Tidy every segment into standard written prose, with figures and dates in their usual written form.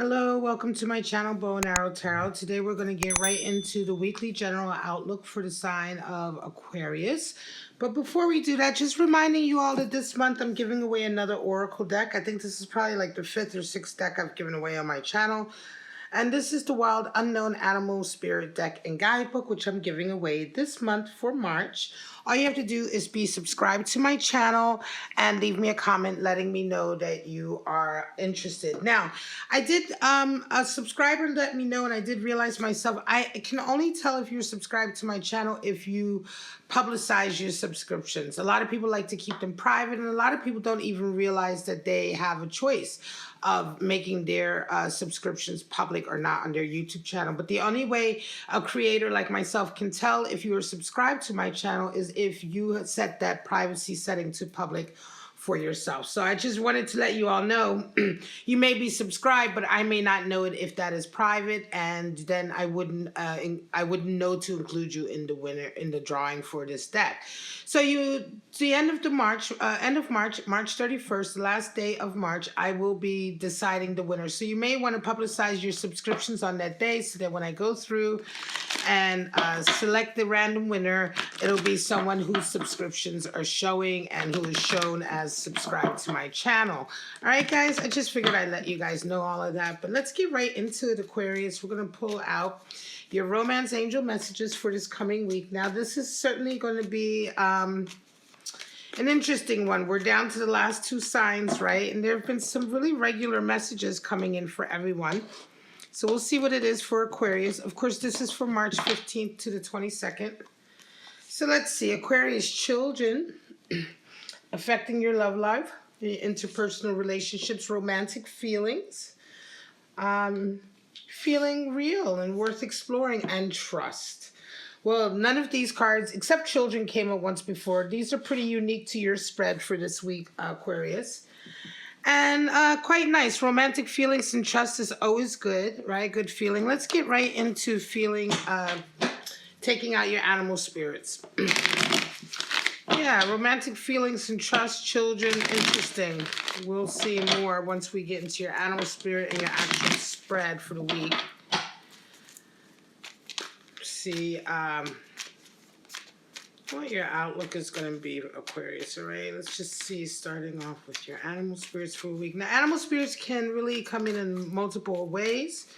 Hello, welcome to my channel, Bow and Arrow Tarot. Today we're going to get right into the weekly general outlook for the sign of Aquarius. But before we do that, just reminding you all that this month I'm giving away another Oracle deck. I think this is probably like the 5th or 6th deck I've given away on my channel. And this is the Wild Unknown Animal Spirit Deck and Guidebook, which I'm giving away this month for March. All you have to do is be subscribed to my channel and leave me a comment letting me know that you are interested. Now, I did, a subscriber let me know, and I did realize myself, I can only tell if you're subscribed to my channel if you publicize your subscriptions. A lot of people like to keep them private, and a lot of people don't even realize that they have a choice of making their subscriptions public or not on their YouTube channel. But the only way a creator like myself can tell if you are subscribed to my channel is if you set that privacy setting to public for yourself. So I just wanted to let you all know you may be subscribed, but I may not know it if that is private, and then I wouldn't know to include you in the winner in the drawing for this deck. So the end of March, March 31st, the last day of March, I will be deciding the winner. So you may want to publicize your subscriptions on that day so that when I go through and select the random winner, it'll be someone whose subscriptions are showing and who is shown as subscribed to my channel. All right, guys, I just figured I'd let you guys know all of that. But let's get right into it, Aquarius. We're going to pull out your romance angel messages for this coming week. Now, this is certainly going to be an interesting one. We're down to the last two signs, right? And there have been some really regular messages coming in for everyone. So we'll see what it is for Aquarius. Of course, this is from March 15th to the 22nd. So let's see. Aquarius children affecting your love life, your interpersonal relationships, romantic feelings, feeling real and worth exploring, and trust. Well, none of these cards, except children, came up once before. These are pretty unique to your spread for this week, Aquarius. And quite nice. Romantic feelings and trust is always good, right? Good feeling. Let's get right into feeling, taking out your animal spirits. Yeah, romantic feelings and trust, children, interesting. We'll see more once we get into your animal spirit and your actual spread for the week. See what your outlook is going to be, Aquarius. All right, let's just see, starting off with your animal spirits for a week. Now, animal spirits can really come in multiple ways.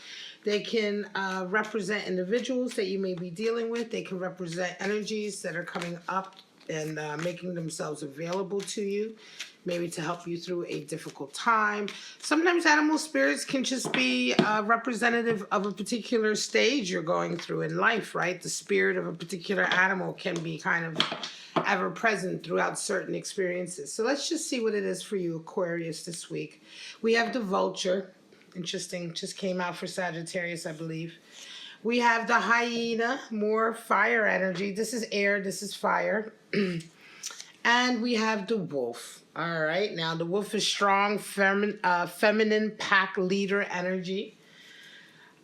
They can represent individuals that you may be dealing with. They can represent energies that are coming up and making themselves available to you, maybe to help you through a difficult time. Sometimes animal spirits can just be representative of a particular stage you're going through in life, right? The spirit of a particular animal can be kind of ever present throughout certain experiences. So let's just see what it is for you, Aquarius, this week. We have the vulture. Interesting. Just came out for Sagittarius, I believe. We have the hyena, more fire energy. This is air, this is fire. And we have the wolf. All right, now the wolf is strong, feminine pack leader energy.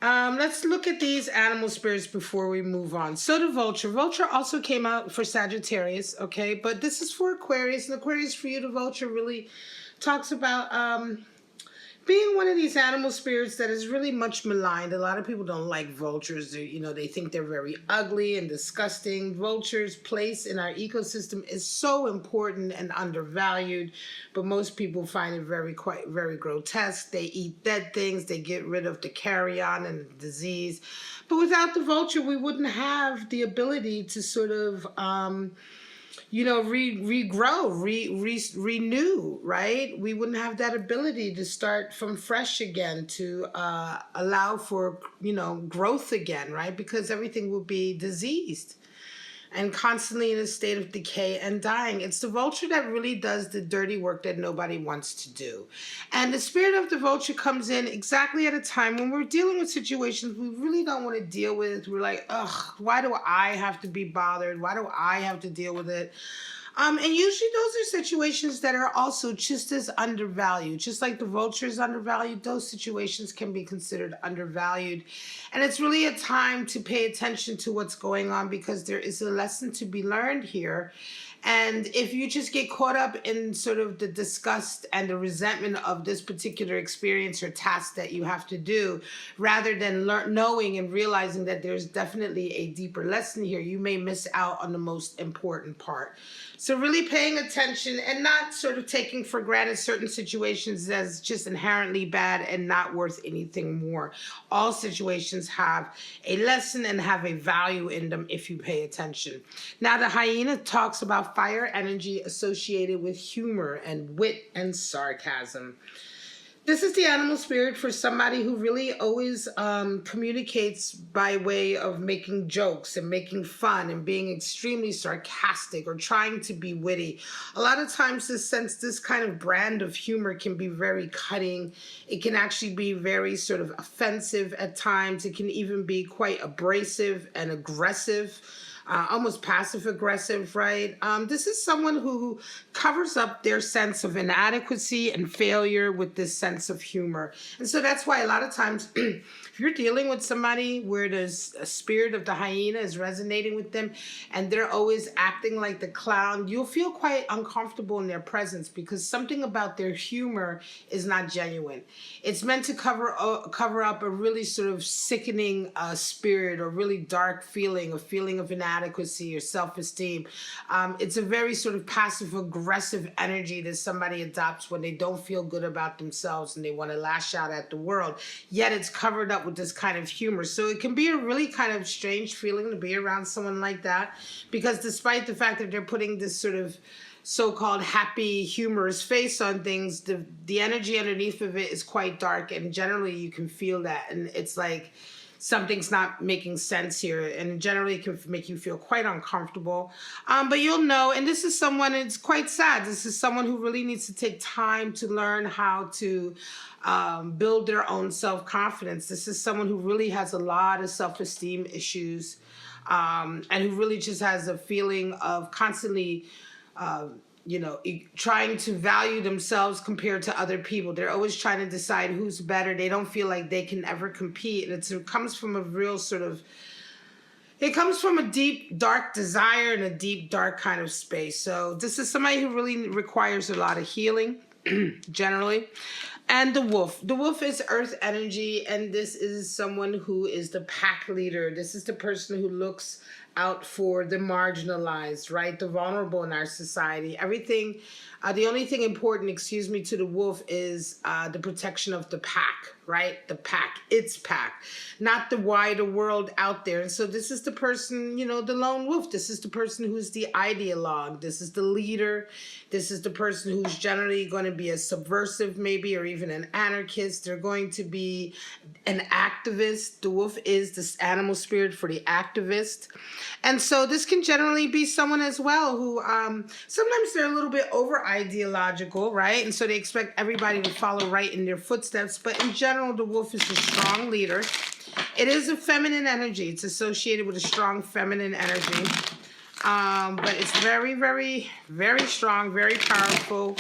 Let's look at these animal spirits before we move on. So the vulture. Vulture also came out for Sagittarius, okay? But this is for Aquarius. And Aquarius, for you, the vulture really talks about being one of these animal spirits that is really much maligned. A lot of people don't like vultures. They think they're very ugly and disgusting. Vultures' place in our ecosystem is so important and undervalued, but most people find it very grotesque. They eat dead things. They get rid of the carrion and the disease. But without the vulture, we wouldn't have the ability to sort of regrow, renew, right? We wouldn't have that ability to start from fresh again, to allow for, growth again, right? Because everything will be diseased and constantly in a state of decay and dying. It's the vulture that really does the dirty work that nobody wants to do. And the spirit of the vulture comes in exactly at a time when we're dealing with situations we really don't want to deal with. We're like, ugh, why do I have to be bothered? Why do I have to deal with it? And usually those are situations that are also just as undervalued. Just like the vulture is undervalued, those situations can be considered undervalued. And it's really a time to pay attention to what's going on, because there is a lesson to be learned here. And if you just get caught up in sort of the disgust and the resentment of this particular experience or task that you have to do, rather than knowing and realizing that there's definitely a deeper lesson here, you may miss out on the most important part. So really paying attention and not sort of taking for granted certain situations as just inherently bad and not worth anything more. All situations have a lesson and have a value in them if you pay attention. Now, the hyena talks about fire energy associated with humor and wit and sarcasm. This is the animal spirit for somebody who really always communicates by way of making jokes and making fun and being extremely sarcastic or trying to be witty. A lot of times this kind of brand of humor can be very cutting. It can actually be very sort of offensive at times. It can even be quite abrasive and aggressive. Almost passive aggressive, right? This is someone who covers up their sense of inadequacy and failure with this sense of humor. And so that's why a lot of times if you're dealing with somebody where there's a spirit of the hyena is resonating with them and they're always acting like the clown, you'll feel quite uncomfortable in their presence because something about their humor is not genuine. It's meant to cover up a really sort of sickening spirit or really dark feeling, a feeling of inadequacy or self-esteem. It's a very sort of passive-aggressive energy that somebody adopts when they don't feel good about themselves and they want to lash out at the world. Yet it's covered up with this kind of humor. So it can be a really kind of strange feeling to be around someone like that, because despite the fact that they're putting this sort of so-called happy, humorous face on things, the energy underneath of it is quite dark, and generally you can feel that, and it's like something's not making sense here, and generally it can make you feel quite uncomfortable. But you'll know, and this is someone, it's quite sad, this is someone who really needs to take time to learn how to build their own self-confidence. This is someone who really has a lot of self-esteem issues, and who really just has a feeling of constantly trying to value themselves compared to other people. They're always trying to decide who's better. They don't feel like they can ever compete. And it comes from a real sort of, it comes from a deep, dark desire and a deep, dark kind of space. So this is somebody who really requires a lot of healing, generally. And the wolf. The wolf is earth energy, and this is someone who is the pack leader. This is the person who looks out for the marginalized, right? The vulnerable in our society. Everything, the only thing important, to the wolf is the protection of the pack, right? The pack, its pack, not the wider world out there. And so this is the person, the lone wolf. This is the person who's the ideologue. This is the leader. This is the person who's generally going to be a subversive maybe, or even an anarchist. They're going to be an activist. The wolf is this animal spirit for the activist. And so this can generally be someone as well who sometimes they're a little bit over ideological, right? And so they expect everybody to follow right in their footsteps. But in general, the wolf is a strong leader. It is a feminine energy. It's associated with a strong feminine energy. But it's very, very, very strong, very powerful,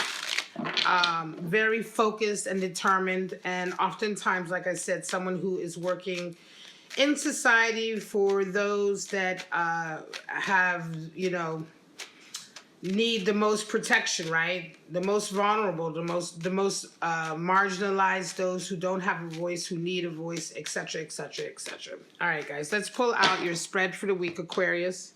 very focused and determined. And oftentimes, like I said, someone who is working in society for those that have, need the most protection, right? The most vulnerable, the most marginalized, those who don't have a voice, who need a voice, etc., etc., etc. All right, guys, let's pull out your spread for the week, Aquarius.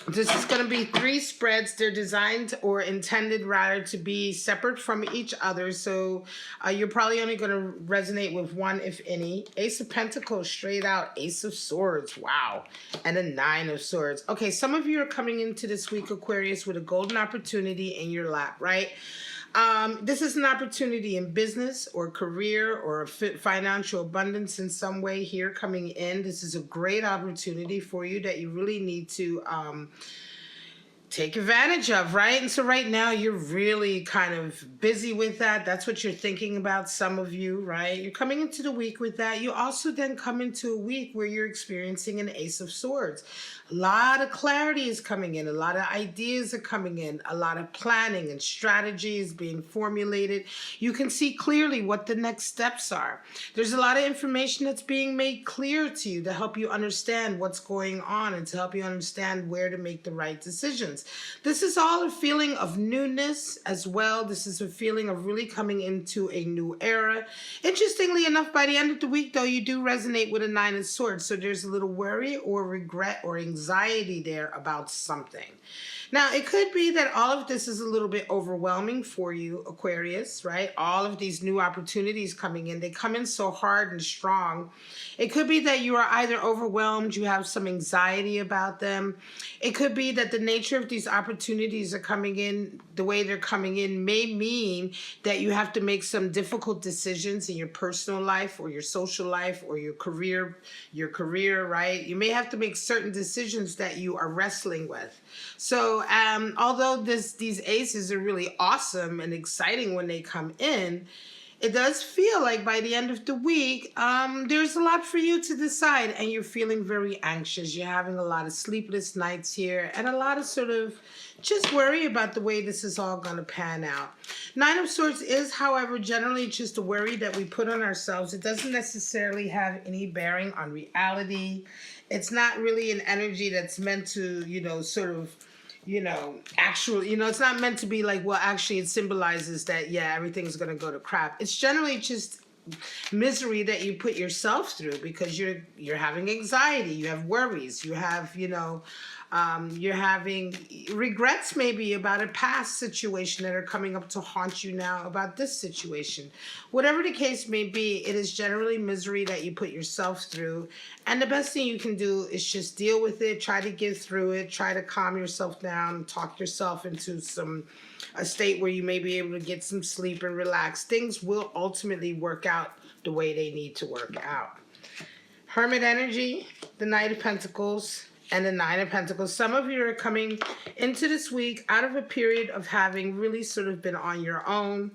This is going to be 3 spreads. They're designed or intended rather to be separate from each other. So you're probably only going to resonate with one, if any. Ace of Pentacles, straight out. Ace of Swords, wow. And a 9 of Swords. Okay, some of you are coming into this week, Aquarius, with a golden opportunity in your lap, right? This is an opportunity in business or career or financial abundance in some way here coming in. This is a great opportunity for you that you really need to take advantage of, right? And so right now you're really kind of busy with that. That's what you're thinking about, some of you, right? You're coming into the week with that. You also then come into a week where you're experiencing an Ace of Swords. A lot of clarity is coming in. A lot of ideas are coming in. A lot of planning and strategy is being formulated. You can see clearly what the next steps are. There's a lot of information that's being made clear to you to help you understand what's going on and to help you understand where to make the right decisions. This is all a feeling of newness as well. This is a feeling of really coming into a new era. Interestingly enough, by the end of the week, though, you do resonate with a Nine of Swords. So there's a little worry or regret or anxiety there about something. Now, it could be that all of this is a little bit overwhelming for you, Aquarius, right? All of these new opportunities coming in, they come in so hard and strong. It could be that you are either overwhelmed, you have some anxiety about them. It could be that the nature of these opportunities are coming in, the way they're coming in may mean that you have to make some difficult decisions in your personal life or your social life or your career, right? You may have to make certain decisions that you are wrestling with. So although these aces are really awesome and exciting when they come in, it does feel like by the end of the week, there's a lot for you to decide and you're feeling very anxious. You're having a lot of sleepless nights here and a lot of sort of just worry about the way this is all going to pan out. Nine of Swords is, however, generally just a worry that we put on ourselves. It doesn't necessarily have any bearing on reality. It's not really an energy that's meant to, it's not meant to be like, well, actually it symbolizes that, yeah, everything's going to go to crap. It's generally just misery that you put yourself through because you're having anxiety, you have worries, you have, you're having regrets maybe about a past situation that are coming up to haunt you now about this situation. Whatever the case may be, it is generally misery that you put yourself through. And the best thing you can do is just deal with it, try to get through it, try to calm yourself down, talk yourself into a state where you may be able to get some sleep and relax. Things will ultimately work out the way they need to work out. Hermit energy, the Knight of Pentacles, and the Nine of Pentacles. Some of you are coming into this week out of a period of having really sort of been on your own.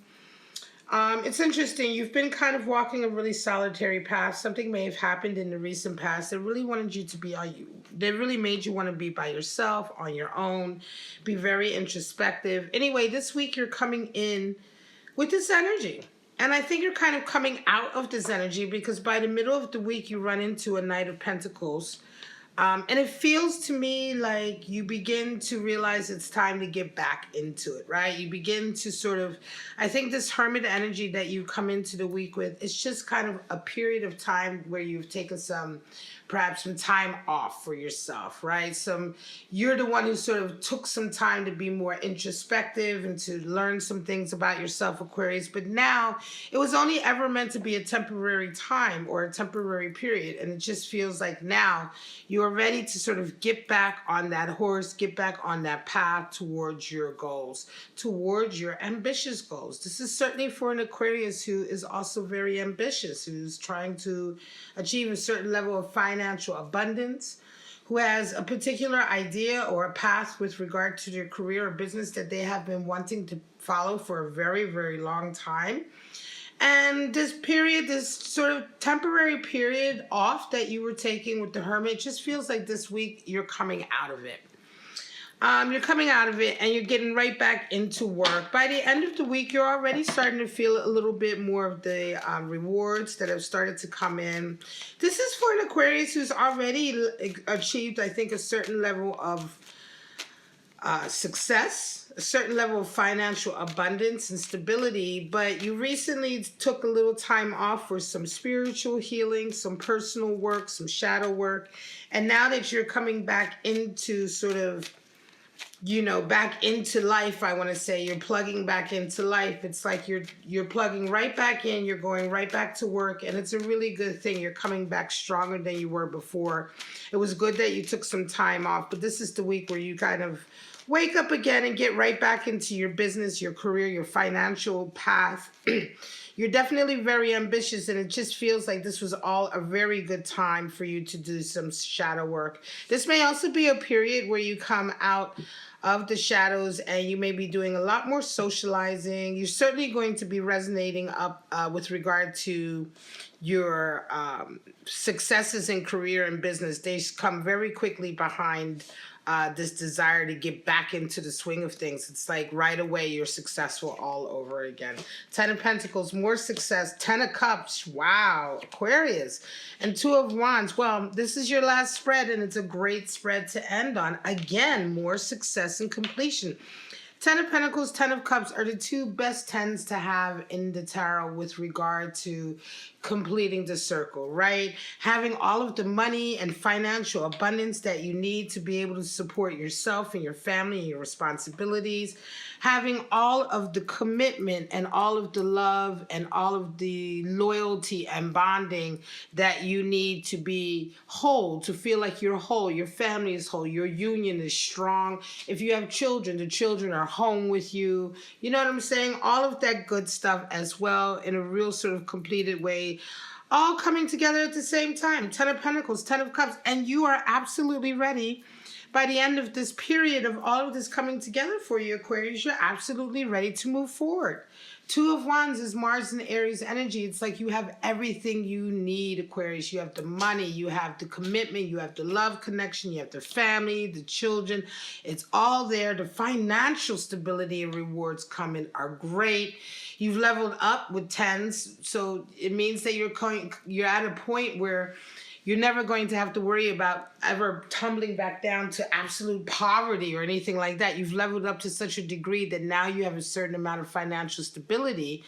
It's interesting. You've been kind of walking a really solitary path. Something may have happened in the recent past that really wanted you to be on you. That really made you want to be by yourself, on your own, be very introspective. Anyway, this week you're coming in with this energy. And I think you're kind of coming out of this energy because by the middle of the week you run into a Knight of Pentacles. And it feels to me like you begin to realize it's time to get back into it, right? You begin to sort of, I think this Hermit energy that you come into the week with, it's just kind of a period of time where you've taken perhaps some time off for yourself, right? You're the one who sort of took some time to be more introspective and to learn some things about yourself, Aquarius. But now it was only ever meant to be a temporary time or a temporary period. And it just feels like now you are ready to sort of get back on that horse, get back on that path towards your goals, towards your ambitious goals. This is certainly for an Aquarius who is also very ambitious, who's trying to achieve a certain level of financial abundance, who has a particular idea or a path with regard to their career or business that they have been wanting to follow for a very, very long time. And this period, this sort of temporary period off that you were taking with the Hermit, just feels like this week you're coming out of it. You're coming out of it and you're getting right back into work. By the end of the week, you're already starting to feel a little bit more of the rewards that have started to come in. This is for an Aquarius who's already achieved, I think, a certain level of success, a certain level of financial abundance and stability, but you recently took a little time off for some spiritual healing, some personal work, some shadow work, and now that you're coming back into sort of, back into life, I want to say, you're plugging back into life. It's like you're plugging right back in, you're going right back to work, and it's a really good thing. You're coming back stronger than you were before. It was good that you took some time off, but this is the week where you kind of wake up again and get right back into your business, your career, your financial path. You're definitely very ambitious, and it just feels like this was all a very good time for you to do some shadow work. This may also be a period where you come out of the shadows and you may be doing a lot more socializing. You're certainly going to be resonating up with regard to your successes in career and business. They come very quickly behind this desire to get back into the swing of things. It's like right away you're successful all over again. 10 of Pentacles, more success. 10 of Cups, wow. Aquarius. And 2 of Wands, well, this is your last spread and it's a great spread to end on. Again, more success and completion. 10 of Pentacles, 10 of Cups are the two best 10s to have in the tarot with regard to completing the circle, right? Having all of the money and financial abundance that you need to be able to support yourself and your family and your responsibilities. Having all of the commitment and all of the love and all of the loyalty and bonding that you need to be whole, to feel like you're whole, your family is whole, your union is strong. If you have children, the children are home with you. You know what I'm saying? All of that good stuff as well in a real sort of completed way, all coming together at the same time. 10 of Pentacles, 10 of Cups, and you are absolutely ready. By the end of this period of all of this coming together for you, Aquarius, you're absolutely ready to move forward. 2 of Wands is Mars and Aries energy. It's like you have everything you need, Aquarius. You have the money, you have the commitment, you have the love connection, you have the family, the children. It's all there. The financial stability and rewards coming are great. You've leveled up with 10s, so it means that you're at a point where you're never going to have to worry about ever tumbling back down to absolute poverty or anything like that. You've leveled up to such a degree that now you have a certain amount of financial stability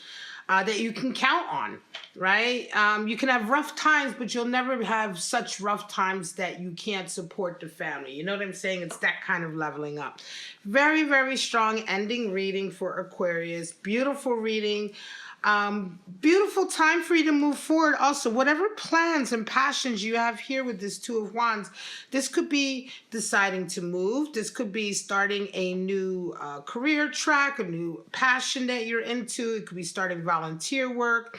that you can count on, right? You can have rough times, but you'll never have such rough times that you can't support the family. You know what I'm saying? It's that kind of leveling up. Very, very strong ending reading for Aquarius. Beautiful reading. Beautiful time for you to move forward. Also, whatever plans and passions you have here with this 2 of Wands, this could be deciding to move. This could be starting a new career track, a new passion that you're into. It could be starting volunteer work.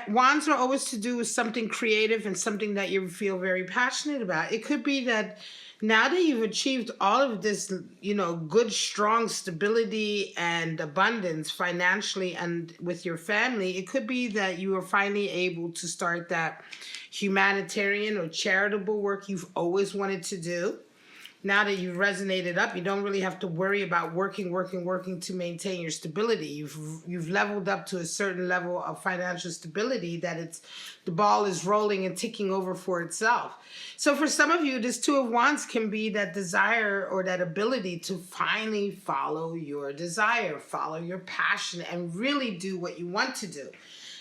Wands are always to do with something creative and something that you feel very passionate about. It could be that now that you've achieved all of this, you know, good, strong stability and abundance financially and with your family, it could be that you are finally able to start that humanitarian or charitable work you've always wanted to do. Now that you've resonated up, you don't really have to worry about working to maintain your stability. You've leveled up to a certain level of financial stability that the ball is rolling and ticking over for itself. So for some of you, this 2 of Wands can be that desire or that ability to finally follow your desire, follow your passion, and really do what you want to do.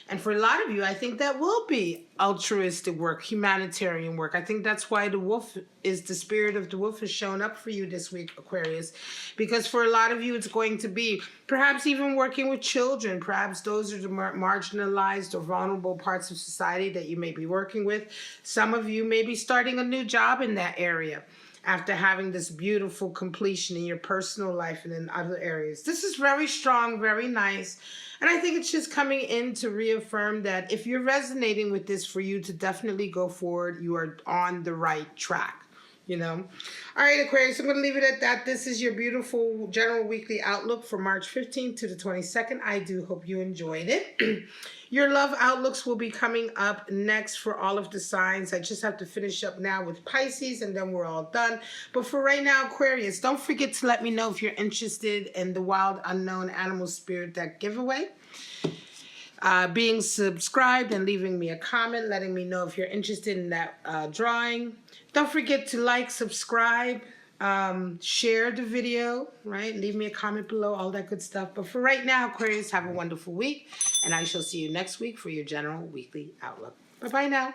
And for a lot of you, I think that will be altruistic work, humanitarian work. I think that's why the spirit of the wolf has shown up for you this week, Aquarius. Because for a lot of you, it's going to be perhaps even working with children. Perhaps those are the marginalized or vulnerable parts of society that you may be working with. Some of you may be starting a new job in that area after having this beautiful completion in your personal life and in other areas. This is very strong, very nice. And I think it's just coming in to reaffirm that if you're resonating with this, for you to definitely go forward, you are on the right track, you know? All right, Aquarius, I'm going to leave it at that. This is your beautiful general weekly outlook for March 15th to the 22nd. I do hope you enjoyed it. Your love outlooks will be coming up next for all of the signs. I just have to finish up now with Pisces and then we're all done. But for right now, Aquarius, don't forget to let me know if you're interested in the Wild Unknown Animal Spirit Deck giveaway. Being subscribed and leaving me a comment, letting me know if you're interested in that drawing. Don't forget to like, subscribe, share the video, right? Leave me a comment below, all that good stuff. But for right now, Aquarius, have a wonderful week. And I shall see you next week for your general weekly outlook. Bye-bye now.